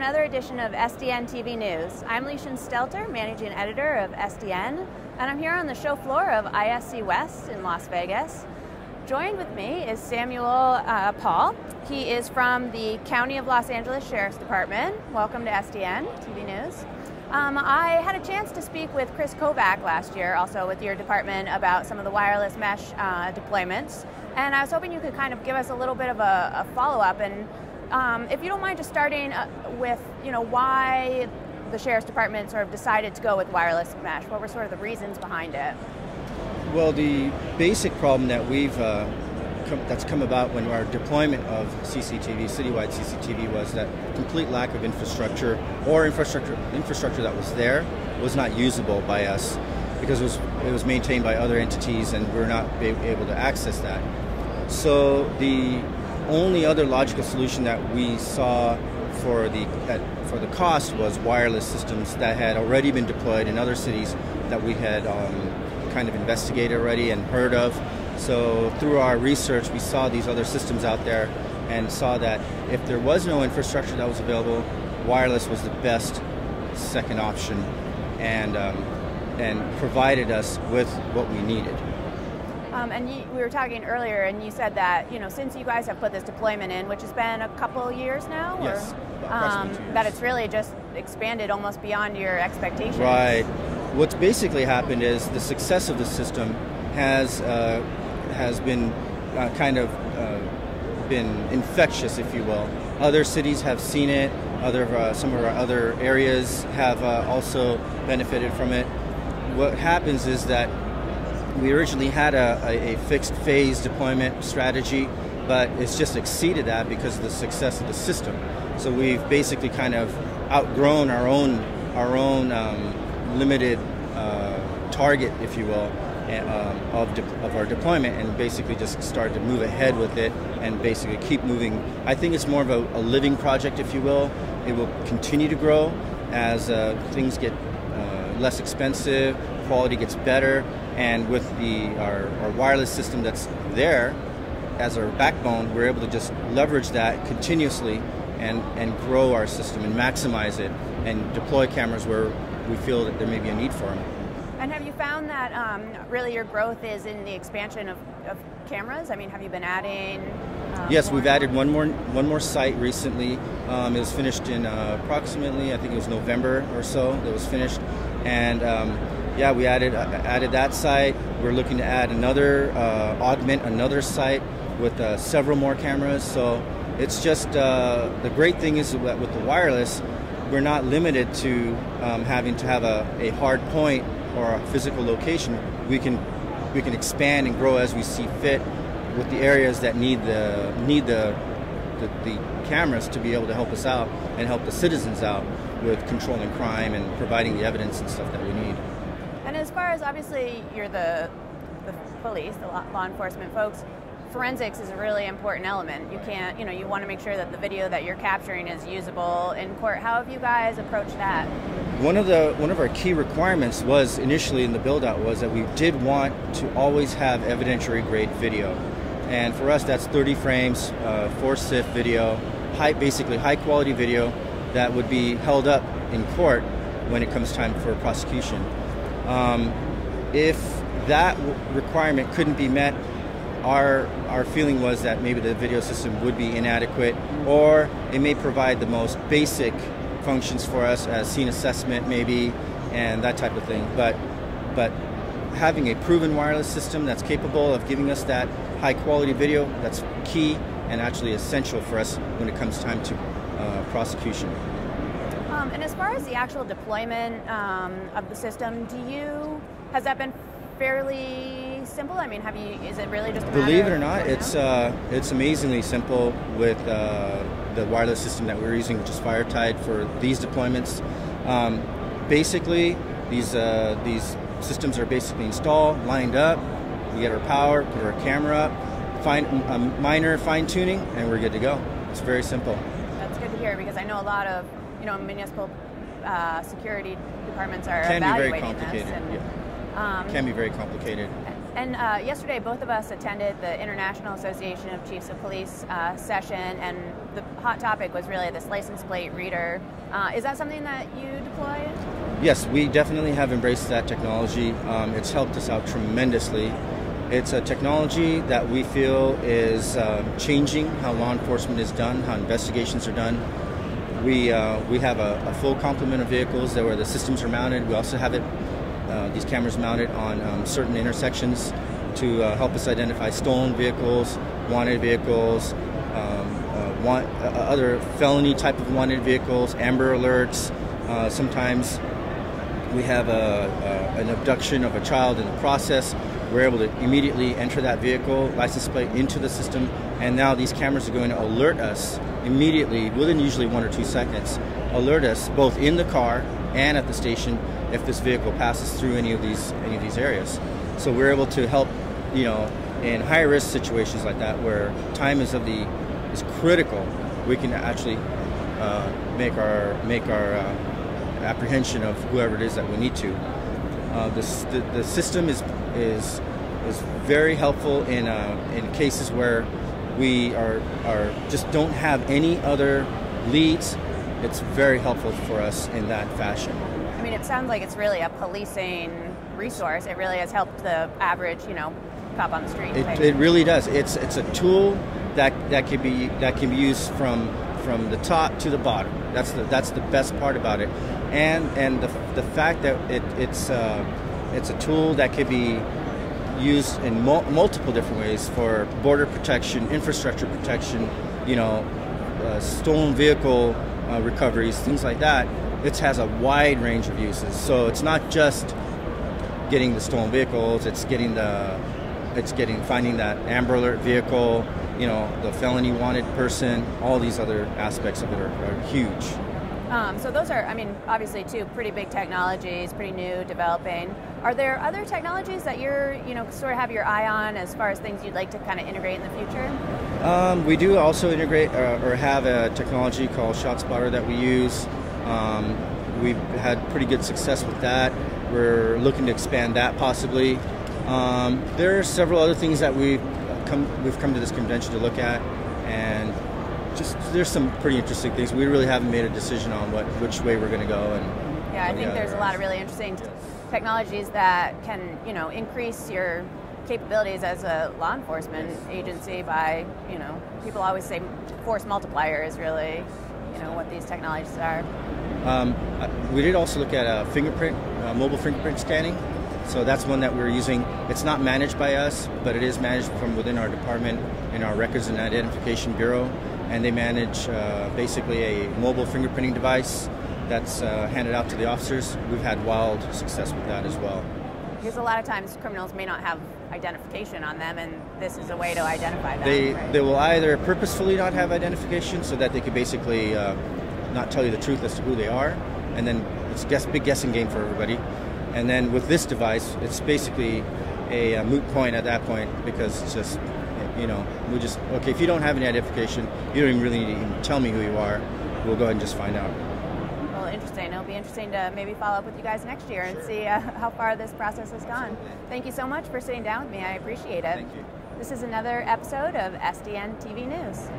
another edition of SDN TV News. I'm Leishan Stelter, Managing Editor of SDN, and I'm here on the show floor of ISC West in Las Vegas. Joined with me is Samuel Paul. He is from the County of Los Angeles Sheriff's Department. Welcome to SDN TV News. I had a chance to speak with Chris Kovac last year, also with your department, about some of the wireless mesh deployments. And I was hoping you could kind of give us a little bit of a follow-up. And if you don't mind just starting with, why the Sheriff's Department sort of decided to go with wireless mesh. What were sort of the reasons behind it? Well, the basic problem that that's come about when our deployment of CCTV, citywide CCTV, was that complete lack of infrastructure, or infrastructure that was there was not usable by us because it was maintained by other entities and we're not able to access that. So the only other logical solution that we saw for the cost was wireless systems that had already been deployed in other cities that we had kind of investigated already and heard of. So through our research, we saw these other systems out there and saw that if there was no infrastructure that was available, wireless was the best second option, and provided us with what we needed. We were talking earlier, and you said that since you guys have put this deployment in, which has been a couple years now, yes, approximately 2 years, that it's really just expanded almost beyond your expectations. Right. What's basically happened is the success of the system has been been infectious, if you will. Other cities have seen it. Some of our other areas have also benefited from it. What happens is that we originally had a fixed phase deployment strategy, but it's just exceeded that because of the success of the system. So we've basically kind of outgrown our own limited target, if you will, of our deployment, and basically just started to move ahead with it and basically keep moving. I think it's more of a living project, if you will. It will continue to grow as things get less expensive, quality gets better, and with our wireless system that's there as our backbone, we're able to just leverage that continuously and grow our system and maximize it and deploy cameras where we feel that there may be a need for them. And have you found that really your growth is in the expansion of cameras? I mean, have you been adding? Yes, we've added one more site recently. It was finished in approximately, I think it was November or so. It was finished, and yeah, we added that site. We're looking to add augment another site with several more cameras. So it's just the great thing is that with the wireless, we're not limited to having to have a hard point or a physical location. We can expand and grow as we see fit with the areas that need the cameras to be able to help us out and help the citizens out with controlling crime and providing the evidence and stuff that we need. And as far as, obviously, you're the police, the law enforcement folks, forensics is a really important element. You can't, you want to make sure that the video that you're capturing is usable in court. How have you guys approached that? One of our key requirements was initially in the build-out was that we did want to always have evidentiary grade video, and for us that's 30 frames, 4-SIF video, basically high quality video that would be held up in court when it comes time for prosecution. If that requirement couldn't be met, our feeling was that maybe the video system would be inadequate, or it may provide the most basic functions for us as scene assessment maybe and that type of thing. But having a proven wireless system that's capable of giving us that high quality video, that's key and actually essential for us when it comes time to prosecution. And as far as the actual deployment of the system, has that been fairly simple? I mean, is it really just a matter Believe it or not, it's amazingly simple with the wireless system that we're using, which is FireTide for these deployments. Basically, these systems are basically installed, lined up. We get our power, put our camera up, minor fine tuning, and we're good to go. It's very simple. That's good to hear, because I know a lot of municipal security departments are Can evaluating be very complicated. this. Can be very complicated. And yesterday, both of us attended the International Association of Chiefs of Police session, and the hot topic was really this license plate reader. Is that something that you deploy? Yes, we definitely have embraced that technology. It's helped us out tremendously. It's a technology that we feel is changing how law enforcement is done, how investigations are done. We have a full complement of vehicles where the systems are mounted. We also have these cameras mounted on certain intersections to help us identify stolen vehicles, wanted vehicles, other felony type of wanted vehicles, Amber Alerts. Sometimes we have an abduction of a child in the process. We're able to immediately enter that vehicle, license plate into the system, and now these cameras are going to alert us immediately, within usually 1 or 2 seconds, alert us both in the car and at the station if this vehicle passes through any of these areas. So we're able to help, in high risk situations like that where time is critical. We can actually make our apprehension of whoever it is that we need to. The system is very helpful in cases where we are just don't have any other leads. It's very helpful for us in that fashion. I mean, it sounds like it's really a policing resource. It really has helped the average, cop on the street. It really does. It's a tool that can be used from the top to the bottom. That's the best part about it, and the fact that it's a tool that can be used in multiple different ways for border protection, infrastructure protection, stolen vehicle recoveries, things like that. It has a wide range of uses. So it's not just getting the stolen vehicles. It's finding that Amber Alert vehicle, the felony wanted person. All these other aspects of it are huge. So those are, obviously two pretty big technologies, pretty new, developing. Are there other technologies that you're, sort of have your eye on as far as things you'd like to kind of integrate in the future? We do also integrate or have a technology called ShotSpotter that we use. We've had pretty good success with that. We're looking to expand that possibly. There are several other things that we've come to this convention to look at, and there's some pretty interesting things. We really haven't made a decision on which way we're going to go. And yeah, I think there's a lot of really interesting technologies that can, increase your capabilities as a law enforcement agency by, people always say force multiplier is really, what these technologies are. We did also look at mobile fingerprint scanning. So that's one that we're using. It's not managed by us, but it is managed from within our department in our Records and Identification Bureau. And they manage basically a mobile fingerprinting device that's handed out to the officers. We've had wild success with that as well. Because a lot of times criminals may not have identification on them, and this is a way to identify them. They will either purposefully not have identification so that they could basically not tell you the truth as to who they are, and then it's a big guessing game for everybody. And then with this device, it's basically a moot point at that point, because it's just, okay, if you don't have any identification, you don't even really need to even tell me who you are. We'll go ahead and just find out. Well, interesting. It'll be interesting to maybe follow up with you guys next year and see how far this process has gone. Thank you so much for sitting down with me. I appreciate it. Thank you. This is another episode of SDN TV News.